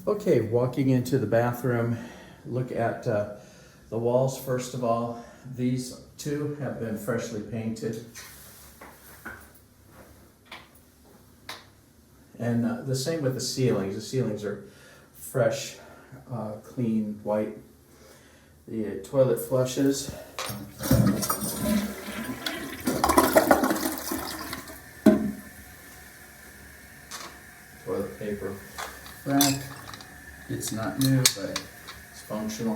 Okay, walking into the bathroom, look at the walls first of all. These two have been freshly painted. And the same with the ceilings. The ceilings are fresh, clean, white. The toilet flushes. Toilet paper rack. It's not new, but it's functional.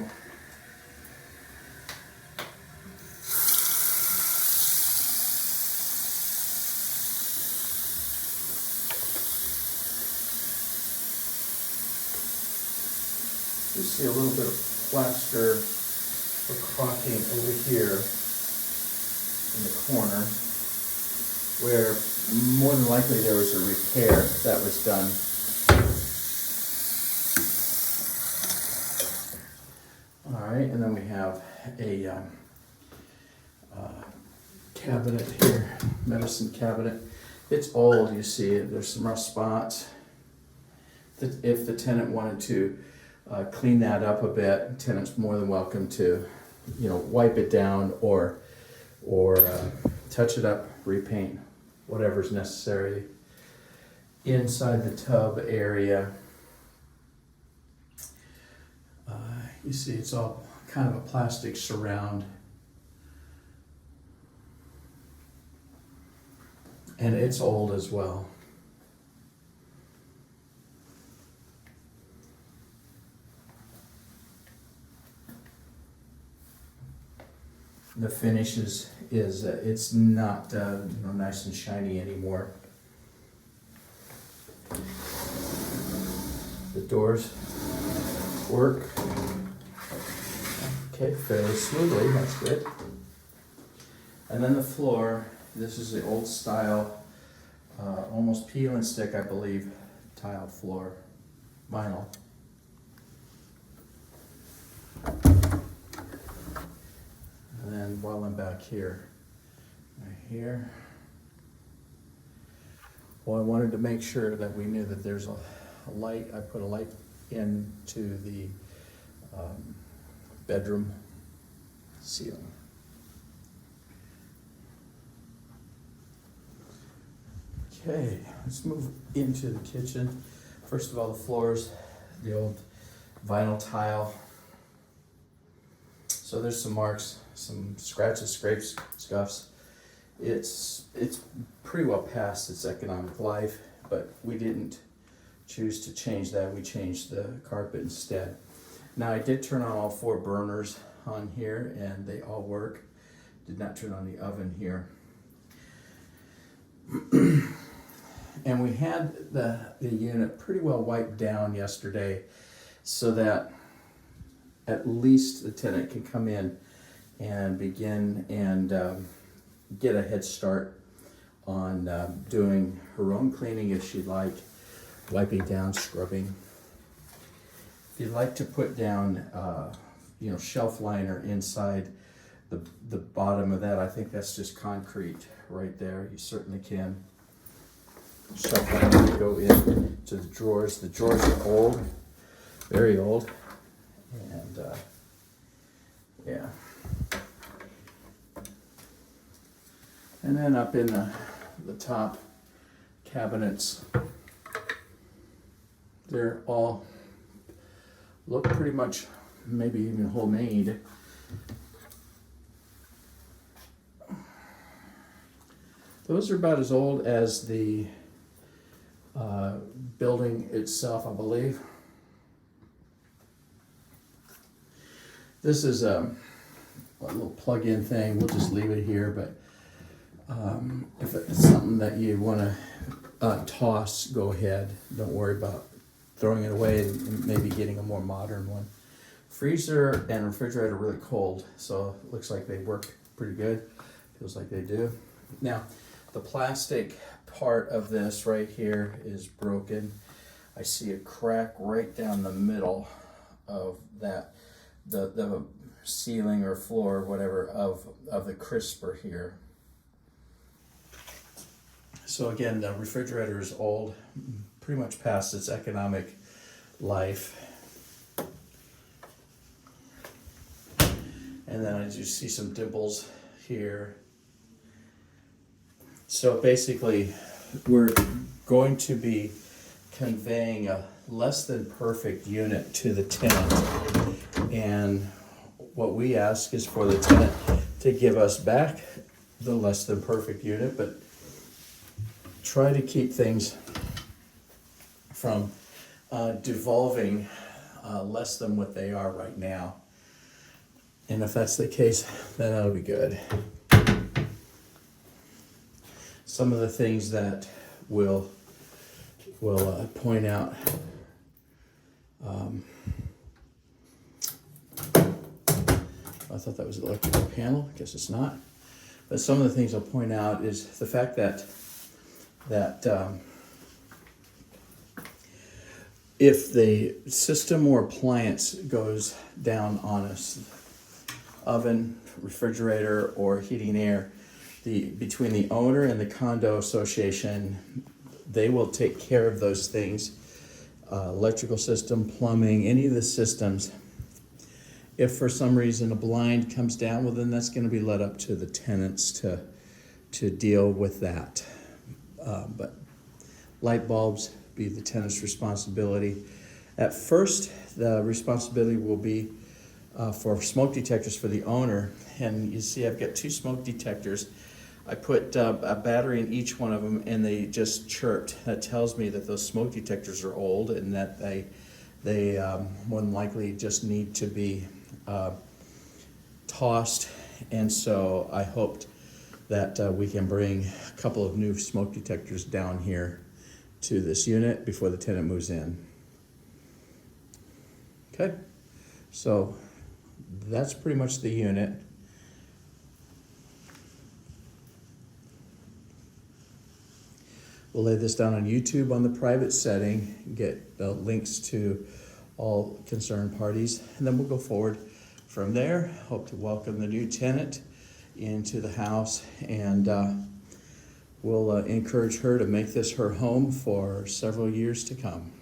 You see a little bit of plaster or caulking over here in the corner where more than likely there was a repair that was done. All right, and then we have a cabinet here, medicine cabinet. It's old, you see, there's some rough spots. If the tenant wanted to clean that up a bit, tenant's more than welcome to, wipe it down or touch it up, repaint, whatever's necessary. Inside the tub area, you see it's all kind of a plastic surround. And it's old as well. The finish is it's not nice and shiny anymore. The doors work fairly smoothly. That's good. And then the floor. This is the old style, almost peel and stick, I believe, tile floor, vinyl. And then while I'm back here, right here, well, I wanted to make sure that we knew that there's a light. I put a light into the bedroom ceiling. Okay, let's move into the kitchen. First of all, the floors, the old vinyl tile. So there's some marks, some scratches, scrapes, scuffs. It's pretty well past its economic life, but we didn't choose to change that. We changed the carpet instead. Now I did turn on all 4 burners on here and they all work. Did not turn on the oven here. And we had the unit pretty well wiped down yesterday so that at least the tenant can come in and begin and get a head start on doing her own cleaning if she'd like, wiping down, scrubbing. If you'd like to put down shelf liner inside the bottom of that, I think that's just concrete right there. You certainly can. Shelf liner to go into the drawers. The drawers are old, very old, and yeah. And then up in the top cabinets, they're all look pretty much maybe even homemade. Those are about as old as the building itself, I believe. This is a little plug-in thing. We'll just leave it here, but if it's something that you want to toss, go ahead. Don't worry about throwing it away and maybe getting a more modern one. Freezer and refrigerator are really cold, so it looks like they work pretty good. Feels like they do. Now, the plastic part of this right here is broken. I see a crack right down the middle of that, the ceiling or floor, whatever, of the crisper here. So again, the refrigerator is old, pretty much past its economic life. And then I just see some dimples here. So basically, we're going to be conveying a less than perfect unit to the tenant. And what we ask is for the tenant to give us back the less than perfect unit, but try to keep things from devolving less than what they are right now. And if that's the case, then that'll be good. Some of the things that we'll point out. I thought that was the electrical panel. I guess it's not. But some of the things I'll point out is the fact that if the system or appliance goes down on us, oven, refrigerator, or heating air, between the owner and the condo association, they will take care of those things. Electrical system, plumbing, any of the systems. If for some reason a blind comes down, well then that's going to be let up to the tenants to deal with that. But light bulbs be the tenant's responsibility. At first, the responsibility will be for smoke detectors for the owner. And you see I've got 2 smoke detectors. I put a battery in each one of them and they just chirped. That tells me that those smoke detectors are old and that they more than likely just need to be tossed. And so I hoped that we can bring a couple of new smoke detectors down here to this unit before the tenant moves in. Okay, so that's pretty much the unit. We'll lay this down on YouTube on the private setting, get links to all concerned parties, and then we'll go forward from there. Hope to welcome the new tenant into the house, and we'll encourage her to make this her home for several years to come.